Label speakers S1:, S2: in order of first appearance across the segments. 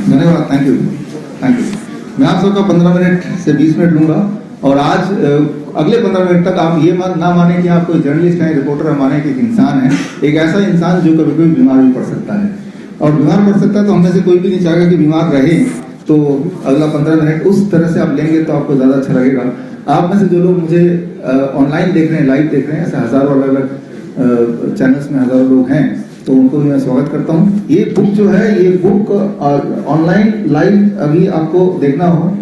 S1: धन्यवाद, thank you. मैं आप सबका 15 मिनट से 20 मिनट लूंगा और आज अगले 15 मिनट तक आप ये ना माने कि आप कोई जर्नलिस्ट हैं, रिपोर्टर है, माने कि एक इंसान है, एक ऐसा इंसान जो कभी कभी बीमार भी पड़ सकता है। और बीमार पड़ सकता है तो हम में से कोई भी नहीं चाहेगा कि बीमार रहे। तो अगला 15 मिनट उस तरह से आप लेंगे तो आपको ज़्यादा अच्छा लगेगा। आप में से जो लोग मुझे ऑनलाइन देख रहे हैं, लाइव देख रहे हैं, ऐसे हज़ारों अलग अलग चैनल्स में हज़ारों लोग हैं, तो उनको भी मैं स्वागत करता हूँ। ये बुक जो है, ये बुक ऑनलाइन लाइव अभी आपको देखना हो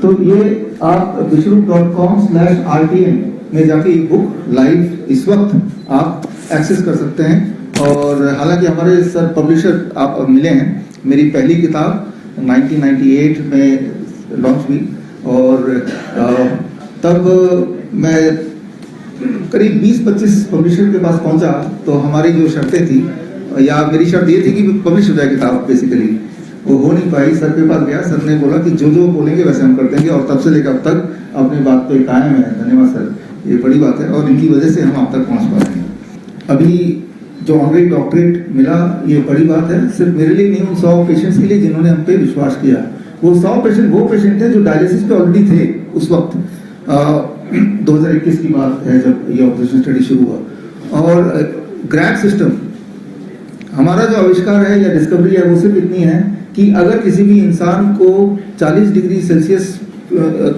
S1: तो ये आप विश्वरूप.com/RTM में जाके ये बुक लाइव इस वक्त आप एक्सेस कर सकते हैं। और हालांकि हमारे सर पब्लिशर आप मिले हैं, मेरी पहली किताब 1998 में लॉन्च हुई और तब मैं करीब 20-25 पब्लिशर के पास पहुंचा तो हमारी जो शर्तें थी, या मेरी शर्त ये थी कि पब्लिश हो जाए किताब, बेसिकली वो हो नहीं पाई। सर के पास गया, सर ने बोला कि जो जो बोलेंगे वैसे हम कर देंगे और तब से लेकर अब तक अपनी बात पे कायम है। धन्यवाद सर, ये बड़ी बात है और इनकी वजह से हम आप तक पहुंच पा रहे हैं। अभी जो ऑनरेरी डॉक्टरेट मिला, ये बड़ी बात है, सिर्फ मेरे लिए नहीं, उन 100 पेशेंट्स के लिए जिन्होंने हम पे विश्वास किया। वो 100 पेशेंट वो पेशेंट थे जो डायलिसिस पे ऑलरेडी थे उस वक्त। 2021 की बात है जब ये ऑपरेशन स्टडी शुरू हुआ। और ग्रैड सिस्टम, हमारा जो आविष्कार है या डिस्कवरी है वो सिर्फ इतनी है कि अगर किसी भी इंसान को 40 डिग्री सेल्सियस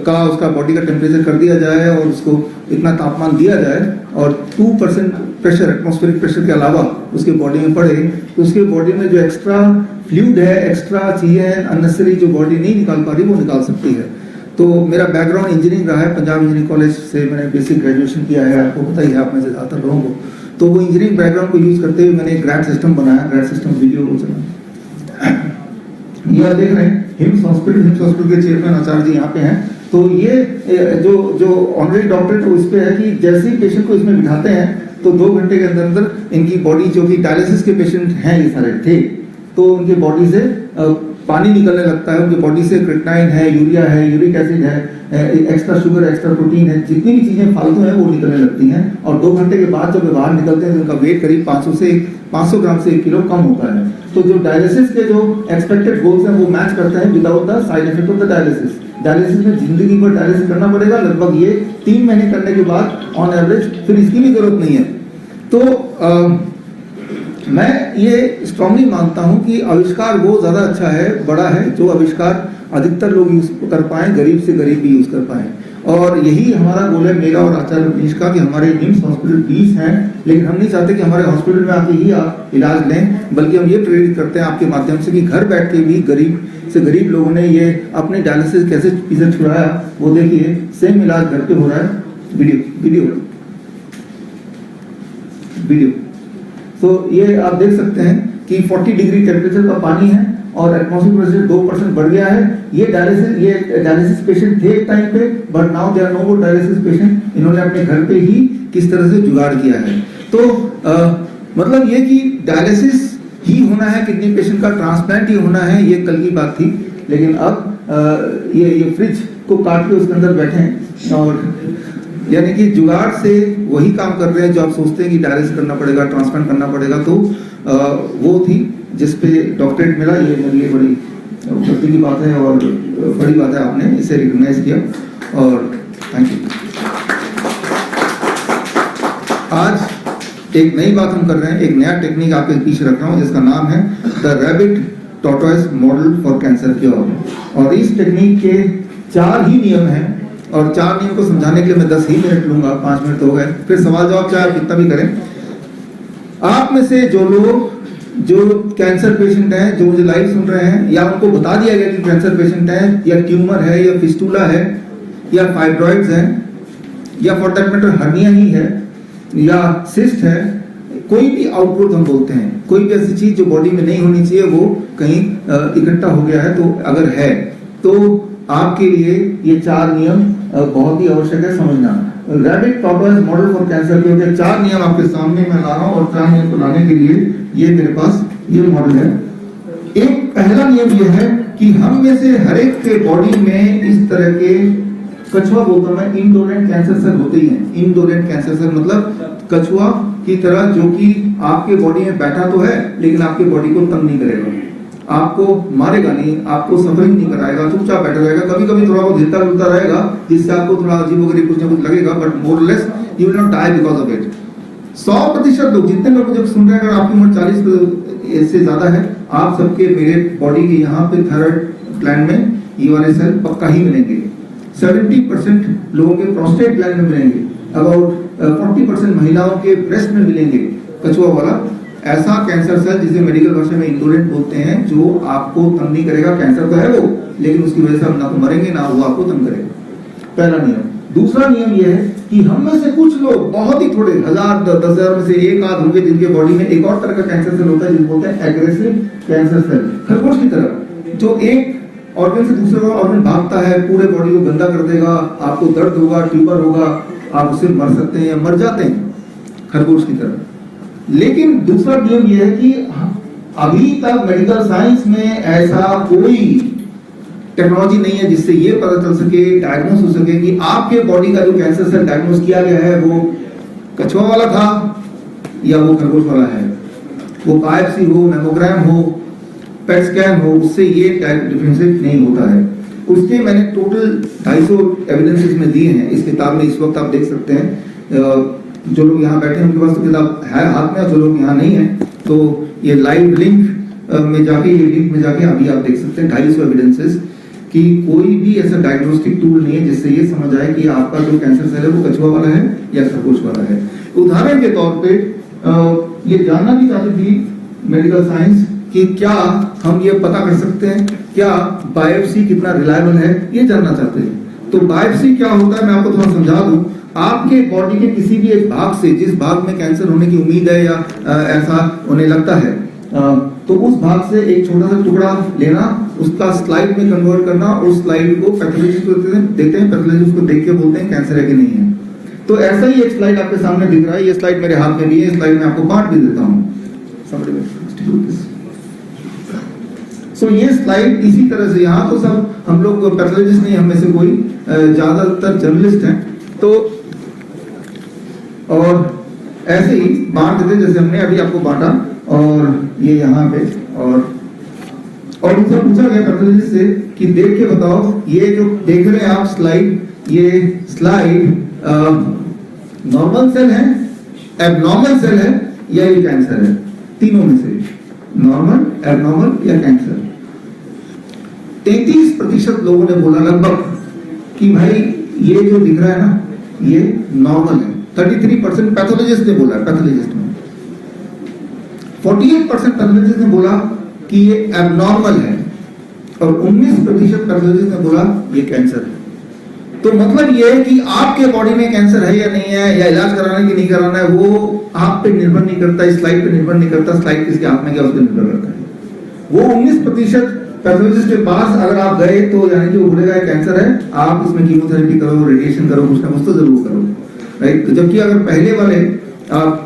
S1: का उसका बॉडी का टेम्परेचर कर दिया जाए और उसको इतना तापमान दिया जाए और 2% प्रेशर, एटमॉस्फेरिक प्रेशर के अलावा उसके बॉडी में पड़े, तो उसके बॉडी में जो एक्स्ट्रा फ्लूइड है, एक्स्ट्रा चीज़ें अननेसेसरी जो बॉडी नहीं निकाल पा रही वो निकाल सकती है। तो मेरा बैकग्राउंड इंजीनियरिंग रहा है, पंजाब इंजीनियरिंग कॉलेज से मैंने बेसिक ग्रेजुएशन किया है, आपको पता ही है, आप में से ज़्यादातर लोगों को। तो वो इंजीनियरिंग बैकग्राउंड को यूज़ करते हुए मैंने एक ग्रैड सिस्टम बनाया, ग्रैड सिस्टम वीडियो को चला। ये आप देख रहे हैं हिम्स हॉस्पिटल के चेयरमैन आचार्य जी यहाँ पे हैं। तो ये जो ऑनरेरी डॉक्टरेट वो इस पे है कि जैसे ही पेशेंट को इसमें बिठाते हैं तो 2 घंटे के अंदर अंदर इनकी बॉडी, जो कि डायलिसिस के पेशेंट हैं ये सारे थे, तो उनके बॉडी से पानी निकलने लगता है, उनके बॉडी से क्रिएटिनिन है, यूरिया है, यूरिक एसिड है, एक्स्ट्रा शुगर, एक्स्ट्रा प्रोटीन है, जितनी भी चीजें फालतू हैं वो निकलने लगती हैं। और 2 घंटे के बाद जब वे बाहर निकलते हैं तो उनका वेट करीब 500 ग्राम से 1 किलो कम होता है। तो जो डायलिसिस के जो एक्सपेक्टेड गोल्स हैं वो मैच करते हैं without the side effect of the dialysis. Dialysis में जिंदगी भर डायलिसिस करना पड़ेगा, लगभग ये 3 महीने करने के बाद ऑन एवरेज फिर इसकी भी जरूरत नहीं है। तो मैं ये स्ट्रांगली मानता हूं कि आविष्कार वो ज्यादा अच्छा है, बड़ा है, जो आविष्कार अधिकतर लोग यूज कर पाए, गरीब से गरीब भी यूज कर पाए। और यही हमारा गोल है, मेरा और आचार्य रमेश का, कि हमारे निम्स हॉस्पिटल 20 हैं, लेकिन हम नहीं चाहते कि हमारे हॉस्पिटल में आके ही आप इलाज लें, बल्कि हम ये प्रेरित करते हैं आपके माध्यम से कि घर बैठ के भी गरीब से गरीब लोगों ने ये अपने डायलिसिस कैसे चीजें छुड़ाया, वो देखिए, सेम इलाज घर पे हो रहा है। वीडियो तो ये आप देख सकते हैं कि 40 डिग्री टेम्परेचर का पानी है और एटमॉस्फेरिक प्रेशर 2% बढ़ गया है। ये डायलिसिस पेशेंट थे एक टाइम पे, but now they are no more dialysis patient. इन्होंने अपने घर पे ही किस तरह से जुगाड़ किया है। तो मतलब ये कि डायलिसिस ही होना है, किडनी पेशेंट का ट्रांसप्लांट ही होना है, ये कल की बात थी। लेकिन अब ये फ्रिज को काट के उसके अंदर बैठे हैं और यानी कि जुगाड़ से वही काम कर रहे हैं जो आप सोचते हैं कि डायलिसिस करना पड़ेगा, ट्रांसप्लांट करना पड़ेगा। तो वो थी जिस पे डॉक्टरेट मिला, ये मेरे लिए बड़ी उपलब्धि की बात है और बड़ी बात है, आपने इसे रिकॉग्नाइज किया और थैंक यू। आज एक नई बात हम कर रहे हैं, एक नया टेक्निक आपके पीछे रख रहा हूँ जिसका नाम है the rabbit tortoise model for cancer cure. और इस टेक्निक के 4 ही नियम हैं और 4 नियम को समझाने के लिए मैं 10 ही मिनट लूंगा, 5 मिनट तो हो गए, फिर सवाल जवाब चाहे आप कितना भी करें। आप में से जो लोग जो कैंसर पेशेंट हैं, जो मुझे लाइव सुन रहे हैं, या उनको बता दिया गया कि कैंसर पेशेंट है, या ट्यूमर है, या फिस्टुला है, या फाइब्रॉइड्स है, या फॉर दैट मैटर हर्निया ही है, या सिस्ट है, कोई भी आउटपुट हम बोलते हैं, कोई भी ऐसी चीज जो बॉडी में नहीं होनी चाहिए वो कहीं इकट्ठा हो गया है, तो अगर है तो आपके लिए ये 4 नियम बहुत ही आवश्यक है समझना। Rabbit tortoise model for cancer के 4 नियम आपके सामने मैं ला रहा हूं और 4 नियम को लाने के लिए ये मेरे पास ये मॉडल है। एक पहला नियम ये है कि हम में से हर एक के बॉडी में इस तरह के कछुआ बोलता मैं इंडोरेंट कैंसर सेल होते ही हैं। इंडोरेंट कैंसर सेल मतलब कछुआ की तरह, जो कि आपके बॉडी में बैठा तो है लेकिन आपके बॉडी को तंग नहीं करेगा। आपको मारेगा नहीं, आपको सफरिंग नहीं कराएगा, चुपचाप बैठा रहेगा, कभी कभी थोड़ा बहुत हिलता डुलता रहेगा जिससे आपको थोड़ा अजीब वगैरह कुछ ना कुछ लगेगा, but more less you will not die because of it. 100% लोग, जितने लोग मुझे सुन रहे हैं, अगर आपकी उम्र 40 से ज्यादा है, आप सबके मेरे बॉडी के यहाँ पे थर्ड ग्लैंड में ये वाले सेल पक्का ही मिलेंगे। 70% लोगों के प्रोस्टेट ग्लैंड में मिलेंगे, अबाउट 40% महिलाओं के ब्रेस्ट में मिलेंगे कछुआ वाला ऐसा कैंसर सेल, जिसे मेडिकल भाषा में इंडोलेंट बोलते हैं, जो आपको तंग नहीं करेगा। कैंसर तो है वो, लेकिन उसकी वजह से हम ना तो मरेंगे ना वो आपको तंग करेगा। पहला नियम। दूसरा नियम यह है कि हम में से कुछ लोग, बहुत ही थोड़े, 1000 10,000 में से एक आध होंगे जिनके बॉडी में एक और तरह का कैंसर सेल होता है जिसे बोलते हैं एग्रेसिव कैंसर सेल, खरगोश की तरह, जो एक ऑर्गन से दूसरे ऑर्गन भागता है, पूरे बॉडी को गंदा कर देगा, आपको दर्द होगा, ट्यूबर होगा, आप उससे मर सकते हैं या मर जाते हैं, खरगोश की तरह। लेकिन दूसरा नियम यह है कि अभी तक मेडिकल साइंस में ऐसा कोई टेक्नोलॉजी नहीं है जिससे ये पता चल सके, डायग्नोस हो सके कि आपके बॉडी का जो कैंसर सेल डायग्नोस किया गया है वो कछुआ वाला था या वो खरगोश वाला है। वो बायोप्सी हो, मेमोग्राम हो, पेट स्कैन हो, उससे ये डिफरेंशिएट नहीं होता है। उसके मैंने टोटल 250 एविडेंसेस में दिए हैं इस किताब में, इस वक्त आप देख सकते हैं। जो लोग यहाँ बैठे हैं उनके पास तो किताब है हाथ में, जो लोग यहाँ नहीं है तो ये लाइव लिंक में जाके, ये लिंक में जाके अभी आप देख सकते हैं 250 एविडेंसेस कि कोई भी ऐसा डायग्नोस्टिक टूल नहीं है जिससे ये समझ आए कि आपका जो कैंसर सेल है वो कछुआ वाला है या खरगोश वाला है। उदाहरण के तौर पे ये जानना भी चाहती थी मेडिकल साइंस कि क्या हम ये पता कर सकते हैं क्या बायोप्सी कितना रिलायबल है, ये जानना चाहते हैं। तो बायोप्सी क्या होता है मैं आपको थोड़ा समझा दूं। आपके बॉडी के किसी भी एक भाग से, जिस भाग में कैंसर होने की उम्मीद है या ऐसा होने लगता है, तो उस भाग से एक छोटा सा टुकड़ा लेना, उसका स्लाइड में कन्वर्ट करना, उस स्लाइड को पैथोलॉजिस्ट को देते हैं, पैथोलॉजिस्ट को देख के बोलते हैं कैंसर है कि नहीं है। तो ऐसा ही एक स्लाइड आपके सामने दिख रहा है, ये स्लाइड मेरे हाथ में भी है, स्लाइड में आपको बांट भी देता हूँ। सो ये स्लाइड इसी तरह से, यहाँ तो सब हम लोग पैथोलॉजिस्ट नहीं, हम में से कोई ज्यादातर जर्नलिस्ट हैं, तो और ऐसे ही बांट देते जैसे हमने अभी आपको बांटा, और ये यहाँ पे और उनसे पूछा गया पैथोलॉजिस्ट से कि देख के बताओ ये जो देख रहे हैं आप स्लाइड, ये स्लाइड नॉर्मल सेल है, एबनॉर्मल सेल है या ये कैंसर है? तीनों में से नॉर्मल, एबनॉर्मल या कैंसर। 33% लोगों ने बोला लगभग कि भाई ये जो दिख रहा है ना ये नॉर्मल है। 33% पैथोलॉजिस्ट ने बोला, पैथोलॉजिस्ट ने 48% पैथोलॉजिस्ट ने बोला कि ये एबनॉर्मल है, और 19% पैथोलॉजिस्ट ने बोला ये कैंसर है। तो मतलब ये है कि आपके बॉडी में कैंसर है या नहीं है, या इलाज कराना कि नहीं कराना है, वो आप पे निर्भर नहीं करता, इस स्लाइड पे निर्भर नहीं करता, स्लाइड किसके हाथ में क्या उस पर निर्भर करता है। वो 19% पैथोलॉजिस्ट के पास अगर आप गए तो यानी कि वो बोलेगा कैंसर है, आप इसमें कीमोथेरेपी करो, रेडिएशन करो, कुछ ना कुछ तो जरूर करो, राइट। जबकि अगर पहले वाले आप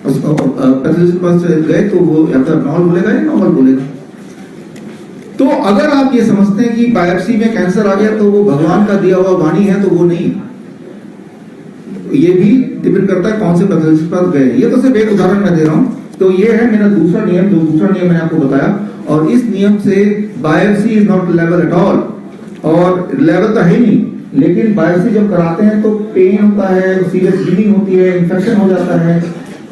S1: पैथोलॉजिस्ट के पास गए तो वो या तो नॉर्मल बोलेगा या नॉर्मल बोलेगा। तो अगर आप ये समझते हैं कि बायोप्सी में कैंसर आ गया तो वो भगवान का दिया हुआ वाणी है, तो वो नहीं, ये भी डिपेंड करता है कौन से पैथोलॉजिस्ट के पास गए। ये तो सिर्फ एक उदाहरण मैं दे रहा हूँ। तो ये है मेरा दूसरा नियम, जो दूसरा नियम मैंने आपको बताया, और इस नियम से biopsy is not level at all, और लेवल तो है नहीं, लेकिन बायोप्सी जब कराते हैं तो पेन होता है, सीरियस ब्लीडिंग होती है, इन्फेक्शन हो जाता है,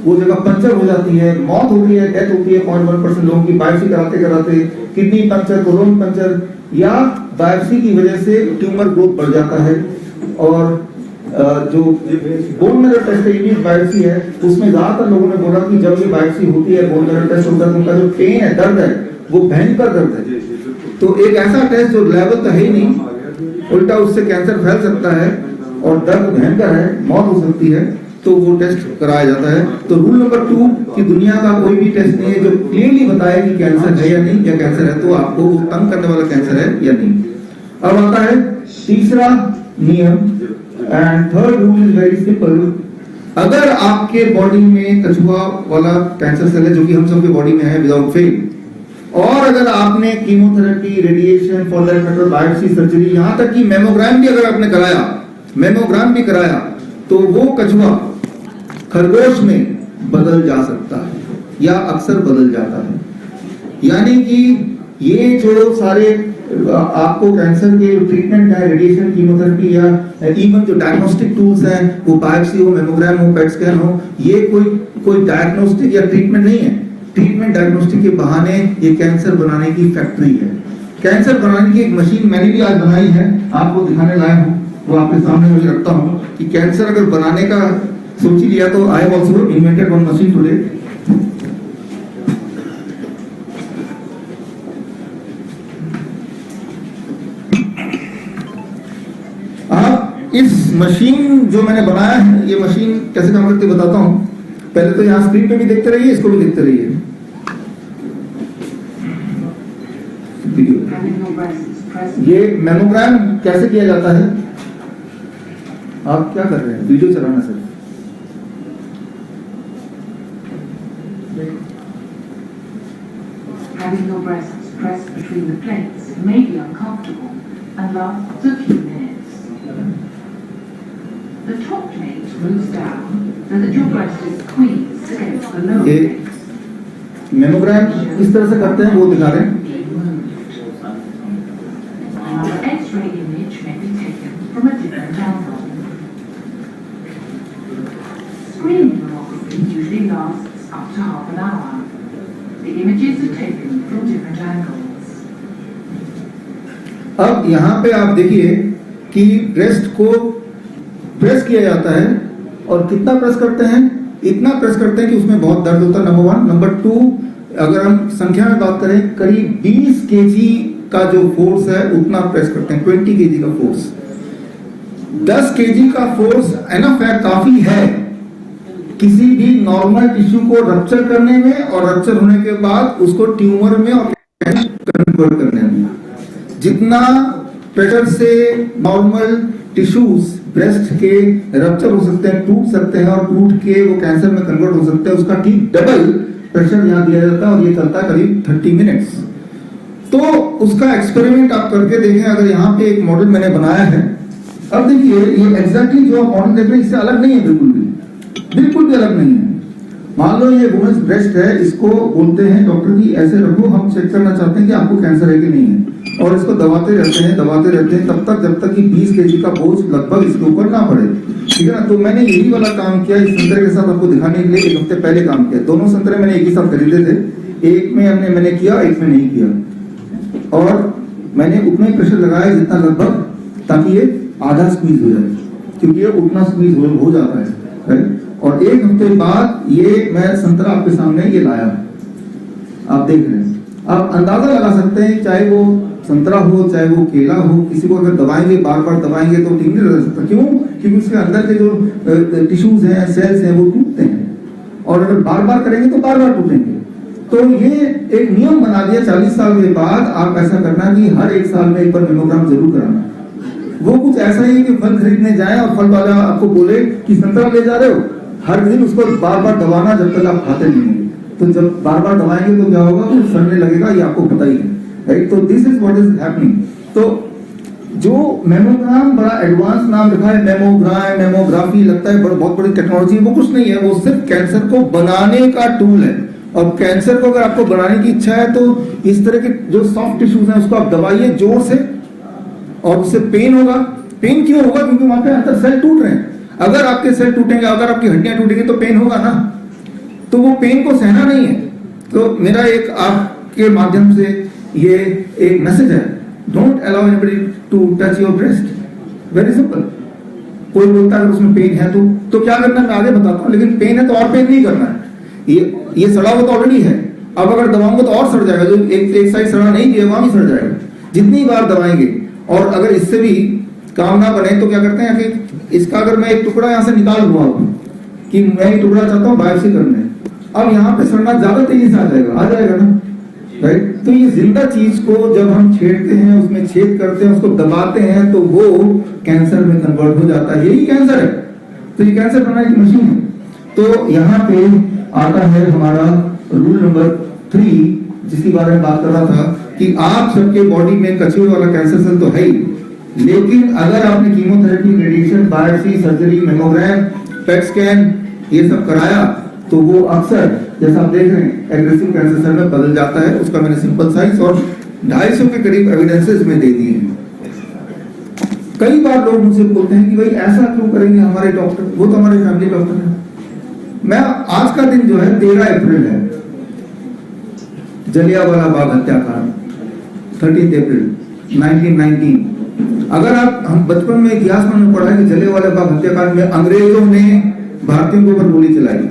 S1: वो जगह पंचर हो जाती है, मौत होती है, डेथ होती है 0.1% लोगों की बायोप्सी कराते कराते, किडनी पंचर, कोलोन पंचर, या बायोप्सी की वजह से ट्यूमर ग्रोथ बढ़ जाता है। और जो बोन मैरो टेस्ट बायोप्सी है उसमें ज्यादातर लोगों ने बोला कि जब ये बायोप्सी होती है, बोन मैरो टेस्ट होता है, तो उनका जो पेन है, दर्द है, वो भयंकर दर्द है। तो एक ऐसा टेस्ट जो लेवल तो है ही नहीं, उल्टा उससे कैंसर फैल सकता है और दर्द भयंकर है, मौत हो सकती है, तो वो टेस्ट कराया जाता है। तो रूल नंबर 2 कि दुनिया का कोई भी टेस्ट नहीं है जो क्लियरली बताए कि कैंसर है या नहीं, या कैंसर है तो आपको वो तंग करने वाला कैंसर है या नहीं। अब आता है तीसरा नियम, and third rule is very simple. अगर आपके बॉडी में कछुआ वाला कैंसर सेल है, जो कि हम सबके बॉडी में है विदाउट फेल, और अगर आपने chemotherapy, radiation, for that matter biopsy, surgery, यहां तक कि मेमोग्राम भी अगर आपने कराया, मेमोग्राम भी कराया, तो वो कछुआ खरगोश में बदल जा सकता है या अक्सर बदल जाता है। यानी कि ये जो सारे आपको कैंसर के ट्रीटमेंट है, रेडिएशन, कीमोथेरेपी या इवन जो डायग्नोस्टिक टूल्स हैं, वो बायोप्सी हो, मेमोग्राम हो, पेट स्कैन हो, ये कोई डायग्नोस्टिक या ट्रीटमेंट नहीं है। ट्रीटमेंट डायग्नोस्टिक के बहाने ये कैंसर बनाने की फैक्ट्री है। कैंसर बनाने की एक मशीन मैंने भी आज बनाई है, आपको दिखाने लाया हूँ, वो आपके सामने मुझे रखता हूँ कि कैंसर अगर बनाने का सोच ही लिया तो I have also invented one machine today. इस मशीन जो मैंने बनाया है, ये मशीन कैसे काम करती है बताता हूं। पहले तो यहाँ स्क्रीन पे भी देखते रहिए, इसको भी देखते रहिए। ये मेमोग्राम कैसे किया जाता है, आप क्या कर रहे हैं, वीडियो चलाना sir.
S2: Having your breasts pressed between the plates may be uncomfortable and lasts a few minutes. The top plate moves down so that your breast is squeezed against the lower plate.
S1: Mammogram किस तरह से करते हैं वो दिखा रहे हैं।
S2: Another X-ray image may be taken from a different angle. Screening mammography usually lasts up to half an hour. The images are taken from different angles.
S1: अब यहाँ पे आप देखिए कि ब्रेस्ट को प्रेस किया जाता है और कितना प्रेस करते हैं, इतना प्रेस करते हैं कि उसमें बहुत दर्द होता है, नंबर वन। नंबर टू, अगर हम संख्या में बात करें, करीब 20 केजी का जो फोर्स है उतना प्रेस करते हैं, 20 केजी का फोर्स। 10 केजी का फोर्स एनफ है, काफी है किसी भी नॉर्मल टिश्यू को रप्चर करने में और रप्चर होने के बाद उसको ट्यूमर में और कन्वर्ट करने में। जितना प्रेशर से नॉर्मल टिश्यूज ब्रेस्ट के रप्चर हो सकते हैं, टूट सकते हैं और टूट के वो कैंसर में कन्वर्ट हो सकते हैं, उसका ठीक डबल प्रेशर यहाँ दिया जाता है और ये चलता है करीब 30 मिनट्स। तो उसका एक्सपेरिमेंट आप करके देखें। अगर यहाँ पे एक मॉडल मैंने बनाया है, अब देखिए ये एग्जैक्टली जो आप मॉडल देख रहे हैं इससे अलग नहीं है, बिल्कुल भी अलग नहीं है। मान लो ये वुमेन्स ब्रेस्ट है, इसको बोलते हैं डॉक्टर की ऐसे रखो, हम चेक करना चाहते हैं कि आपको कैंसर है कि नहीं है, और इसको दबाते रहते हैं तब तक जब तक कि 20 केजी का बोझ लगभग इसके ऊपर ना पड़े, ठीक है ना। तो मैंने यही वाला काम किया इस संतरे के साथ आपको दिखाने के लिए। 1 हफ्ते पहले काम किया, दोनों संतरे मैंने एक ही साथ खरीदे थे, एक में मैंने किया, एक में नहीं किया, और मैंने उतना ही प्रेशर लगाया जितना लगभग, ताकि ये आधा स्क्वीज हो जाए, क्योंकि ये उतना स्क्वीज हो जाता है। और 1 हफ्ते बाद ये मैं संतरा आपके सामने ये लाया, आप देख रहे हैं। आप अंदाजा लगा सकते हैं, चाहे वो संतरा हो चाहे वो केला हो, किसी को अगर दबाएंगे, बार बार दबाएंगे तो ठीक नहीं रह सकता। क्यों? क्योंकि उसके अंदर के जो टिश्यूज हैं, सेल्स हैं, वो टूटते हैं, और अगर बार बार करेंगे तो बार बार टूटेंगे। तो ये एक नियम बना दिया 40 साल के बाद, आप ऐसा करना कि हर 1 साल में एक बार मेमोग्राम जरूर कराना। वो कुछ ऐसा ही कि फल खरीदने जाए और फल वाला आपको बोले कि संतरा ले जा रहे हो, हर दिन उसको बार बार दबाना जब तक आप खाते नहीं होंगे। तो जब बार बार दबाएंगे तो क्या होगा, वो सड़ने लगेगा, ये आपको पता ही है, राइट। तो this is what is happening. तो जो मेमोग्राम बड़ा एडवांस नाम रखा है, मेमोग्राम, मेमोग्राफी, लगता है बहुत बड़ी टेक्नोलॉजी, वो कुछ नहीं है, वो सिर्फ कैंसर को बनाने का टूल है। और कैंसर को अगर आपको बनाने की इच्छा है तो इस तरह के जो सॉफ्ट टिश्यूज हैं उसको आप दबाइए जोर से, और उससे पेन होगा। पेन क्यों होगा? क्योंकि वहां पे अंदर सेल टूट रहे हैं। अगर आपके सेल टूटेंगे, अगर आपकी हड्डियां टूटेंगी तो पेन होगा ना, तो वो पेन को सहना नहीं है। तो मेरा एक आपके माध्यम से ये एक मैसेज है, don't allow anybody to touch your breast. Very simple. कोई बोलता है अगर उसमें पेन है तो क्या करना है मैं आगे बताता हूँ, लेकिन पेन है तो और पेन नहीं करना है। ये सड़ा हुआ तो ऑलरेडी है, अब अगर दबाऊंगा तो और सड़ जाएगा, जो एक साइड सड़ा नहीं किया वहां भी सड़ जाएगा। जितनी बार दबाएंगे, और अगर इससे भी काम ना बने तो क्या करते हैं कि इसका अगर मैं एक टुकड़ा यहाँ से निकाल हुआ कि मैं ये टुकड़ा चाहता हूँ बायोप्सी करने, अब यहाँ पे सड़ना ज्यादा तेजी से आ जाएगा ना, राइट। तो ये जिंदा चीज को जब हम छेड़ते हैं, उसमें छेद करते हैं, उसको दबाते हैं, तो वो कैंसर में कन्वर्ट हो जाता है। यही कैंसर है। तो ये कैंसर बनाने की मशीन है। तो यहाँ पे आता है हमारा रूल नंबर 3, जिसके बारे में बात कर रहा था कि आप सबके बॉडी में कछुए वाला कैंसर सेल तो है ही, लेकिन अगर आपने chemotherapy, radiation, biopsy, surgery, mammogram, PET scan ये सब कराया तो वो अक्सर जैसा आप देख रहे हैं एग्रेसिव कैंसर सेल में बदल जाता है। उसका मैंने सिंपल साइंस और 250 के करीब एविडेंसेस में दे दिए हैं। कई बार लोग मुझसे बोलते हैं कि भाई ऐसा क्यों करेंगे हमारे डॉक्टर, वो तो हमारे फैमिली डॉक्टर है। मैं आज का दिन जो है 13 अप्रैल है, जलियांवाला बाग हत्याकांड 13 अप्रैल 1919। अगर हम बचपन में इतिहास में पढ़ा है कि जलियांवाला बाग हत्याकांड में अंग्रेजों ने भारतीयों के ऊपर गोली चलाई।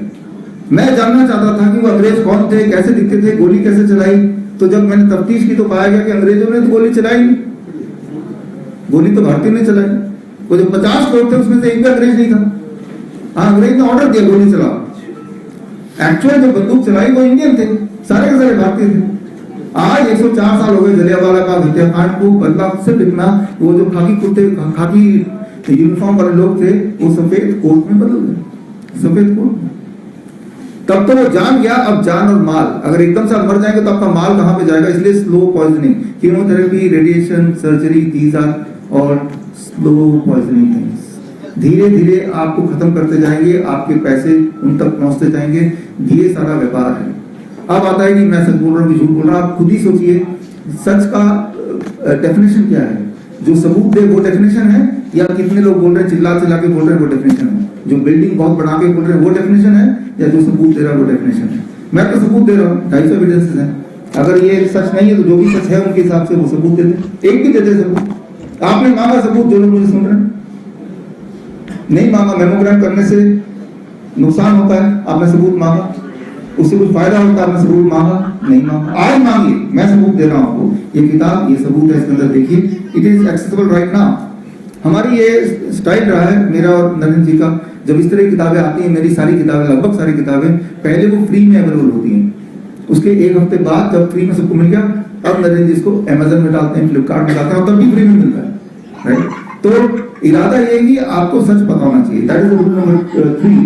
S1: मैं जानना चाहता था कि वो अंग्रेज कौन थे, कैसे दिखते थे, गोली कैसे चलाई। तो जब मैंने तफ्तीश की तो पाया गया कि अंग्रेजों ने तो गोली चलाई नहीं, गोली तो भारतीय ने चलाई। वो जो 50 लोग थे उसमें से एक भी अंग्रेज नहीं था। हाँ, अंग्रेज ने ऑर्डर दिया गोली चलाओ, एक्चुअल जो बंदूक चलाई वो इंडियन थे, सारे के सारे भारतीय थे। आज 104 साल हो गए जलियांवाला बाग हत्याकांड को। बदला सिर्फ इतना, वो जो खाकी कुर्ते खाकी यूनिफॉर्म वाले लोग थे वो सफेद कोट में बदल गए, सफेद कोट। तब तो वो जान गया, अब जान और माल, अगर एकदम से आप मर जाएंगे तो आपका माल कहां पे जाएगा। इसलिए slow poisoning, chemotherapy, radiation, surgery, these are और स्लो पॉइजनिंग थिंग्स। धीरे धीरे आपको खत्म करते जाएंगे, आपके पैसे उन तक पहुंचते जाएंगे। ये सारा व्यापार है। अब आता है कि मैं सच बोल रहा हूँ कि झूठ बोल रहा हूँ। आप खुद ही सोचिए सच का डेफिनेशन क्या है। जो सबूत दे वो डेफिनेशन है, या कितने लोग बोल रहे हैं चिल्ला चिल्ला के बोल रहे हैं वो डेफिनेशन है। जो बिल्डिंग बहुत बना के बोल रहे हैं वो डेफिनेशन है, या जो सबूत दे रहा है वो डेफिनेशन है। मैं तो सबूत दे रहा हूँ, 250 एविडेंसेस हैं। अगर ये सच नहीं है तो जो भी सच है उनके हिसाब से वो सबूत देते। एक भी देते सबूत। आपने मांगा सबूत, जो लोग मुझे सुन रहे हैं नहीं मांगा। मेमोग्राम करने से नुकसान होता है, आपने सबूत मांगा। उससे कुछ फायदा होता है, आपने सबूत मांगा नहीं मांगा। आज मांगिए, मैं सबूत दे रहा हूं आपको। ये किताब, ये सबूत है, इसके अंदर देखिए। It is accessible right now. हमारी ये स्टाइल रहा है मेरा और नरेंद्र जी का। जब इस तरह की किताबें आती हैं, मेरी सारी किताबें, लगभग सारी किताबें पहले वो फ्री में अवेलेबल होती हैं। उसके एक हफ्ते बाद जब फ्री में सबको मिल गया, अब नरेंद्र जी इसको अमेजन में डालते हैं, फ्लिपकार्ट में डालते हैं, और तब भी फ्री में मिलता है, राइट। तो इरादा ये है कि आपको सच पता होना चाहिए। That is rule number 3।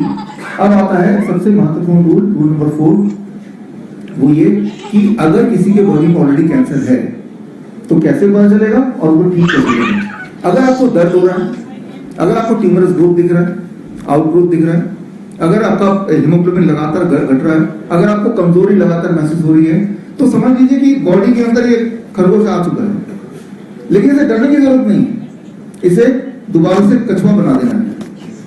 S1: अब आता है सबसे महत्वपूर्ण रूल, रूल नंबर 4। वो ये कि अगर किसी के बॉडी में ऑलरेडी कैंसर है तो कैसे पता चलेगा और वो ठीक कैसे चलेगा। अगर आपको दर्द हो रहा है, अगर आपको ट्यूमरस ग्रोथ दिख रहा है, आउटग्रोथ दिख रहा है, अगर आपका हीमोग्लोबिन लगातार घट रहा है, अगर आपको कमजोरी लगातार महसूस हो रही है, तो समझ लीजिए कि बॉडी के अंदर ये खरगोश आ चुका है। लेकिन इसे डरने की जरूरत नहीं है, इसे दोबारा से कछुआ बना देना है।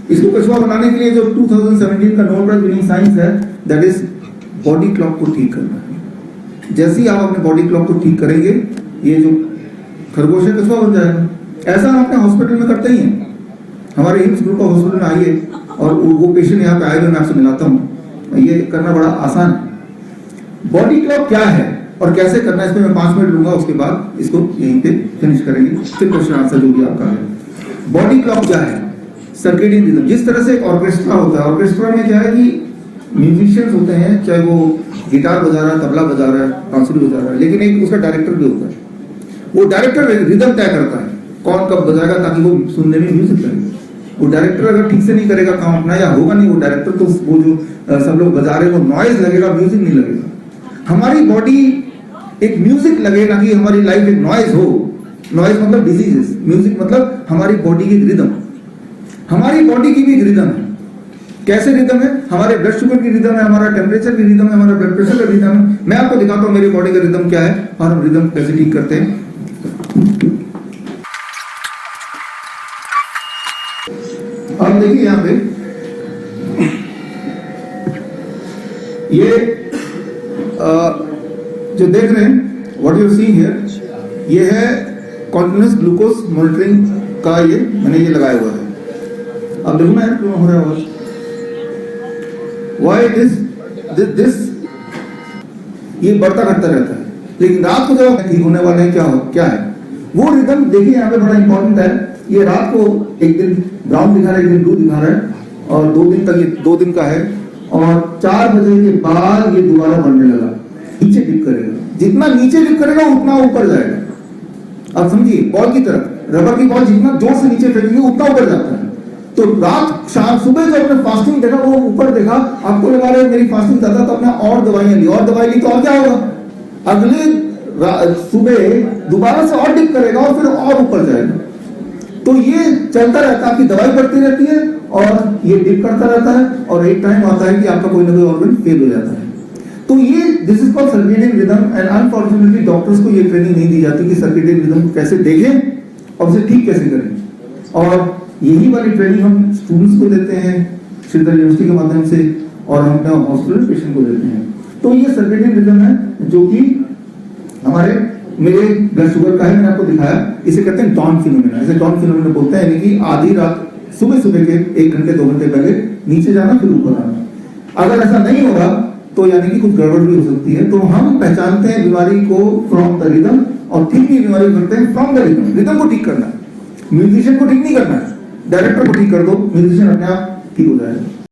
S1: इसको कछुआ बनाने के लिए जो 2017 का नोबेल प्राइज विनिंग साइंस है, दैट इज बॉडी क्लॉक को ठीक करना है। जैसे ही आप अपने बॉडी क्लॉक को ठीक करेंगे, ये जो खरगोश है कछुआ बन जाएगा। ऐसा हम अपने हॉस्पिटल में करते ही हैं। हमारे हिम्स ग्रुप ऑफ हॉस्पिटल में आइए और वो पेशेंट यहाँ पे आए हुए मैं आपसे मिलाता हूँ। ये करना बड़ा आसान है। बॉडी क्लॉक क्या है और कैसे करना है, इसमें मैं 5 मिनट लूंगा, उसके बाद इसको यहीं पे फिनिश करेंगे। फिर क्वेश्चन आंसर जो भी आपका है। बॉडी क्लॉक क्या है? Circadian rhythm. जिस तरह से एक ऑर्केस्ट्रा होता है, ऑर्केस्ट्रा में क्या है कि म्यूजिशियंस होते हैं, चाहे वो गिटार बजा रहा है, तबला बजा रहा है, बांसुरी बजा रहा है, लेकिन एक उसका डायरेक्टर भी होता है। वो डायरेक्टर रिदम तय करता है कौन कब बजाएगा, ताकि वो सुनने में म्यूजिक लगे। वो डायरेक्टर अगर ठीक से नहीं करेगा काम अपना, या होगा नहीं वो डायरेक्टर, तो वो जो सब लोग बजा रहे हैं वो नॉइज लगेगा, म्यूजिक नहीं लगेगा। हमारी बॉडी एक म्यूजिक लगेगा कि हमारी लाइफ एक नॉइज हो। नॉइज मतलब डिजीजेस, म्यूजिक मतलब हमारी बॉडी की रिदम। हमारी बॉडी की भी एक रिदम है। कैसे रिदम है? हमारे ब्लड शुगर की रिदम है, हमारा टेम्परेचर की रिदम है, हमारा ब्लड प्रेशर का रिदम है। मैं आपको दिखाता हूं मेरी बॉडी का रिदम क्या है और हम रिदम कैसे ठीक करते हैं। अब देखिए यहां पे ये जो देख रहे हैं, व्हाट यू सीइंग हियर, ये है कॉन्टिन्यूअस ग्लूकोज मॉनिटरिंग का, ये मैंने ये लगाया हुआ है। अब देखो ना क्यों हो रहा है, व्हाई दिस ये बढ़ता घटता रहता है, लेकिन रात को जब ठीक होने वाले हैं क्या है वो रिदम। देखिए यहाँ पे बड़ा इंपॉर्टेंट है। ये रात को एक दिन ब्राउन दिखा रहा है, एक दिन ब्लू दिखा रहा है, और 2 दिन तक, ये 2 दिन का है, और 4 बजे के बाद ये दोबारा बढ़ने लगा, नीचे डिप करेगा। जितना नीचे डिप करेगा उतना ऊपर जाएगा। अब समझिए, बॉल की तरफ, रबर की बॉल जितना जोर से नीचे फेंकेंगे उतना ऊपर जाता है। तो रात शाम सुबह जब आपने फास्टिंग देखा, वो ऊपर देखा, आपको लगा रहा है मेरी फास्टिंग ज्यादा, तो आपने और दवाइयां ली, और दवाई ली तो और क्या होगा, अगले सुबह दोबारा से और डिप करेगा और फिर और ऊपर जाएगा। तो ये चलता रहता है, आपकी दवाई बढ़ती रहती है और ये डिप करता रहता है, और एक टाइम आता है कि आपका कोई ना कोई ऑर्गन फेल हो जाता है। तो ये this is called circadian rhythm and unfortunately doctors को ये ट्रेनिंग नहीं दी जाती कि सर्केडियन रिदम को कैसे देखें और उसे ठीक कैसे करें। और यही वाली ट्रेनिंग हम स्टूडेंट्स को देते हैं श्रीधर यूनिवर्सिटी के माध्यम से और हम अपने हॉस्पिटल पेशेंट को देते हैं। तो ये सर्केडियन रिदम है जो कि हमारे मेरे ब्लड शुगर का है, मैंने आपको दिखाया। इसे कहते हैं डॉन फिनोमेना, इसे डॉन फिनोमेना बोलते हैं, यानी कि आधी रात सुबह के 1 घंटे 2 घंटे पहले नीचे जाना फिर ऊपर आना। अगर ऐसा नहीं होगा तो यानी कि कुछ गड़बड़ भी हो सकती है। तो हम पहचानते हैं बीमारी को फ्रॉम द रिदम और ठीक की बीमारी करते हैं फ्रॉम द रिदम। रिदम को ठीक करना है, म्यूजिशियन को ठीक नहीं करना है, डायरेक्टर को ठीक कर दो, म्यूजिशियन अपने आप ठीक हो जाएगा।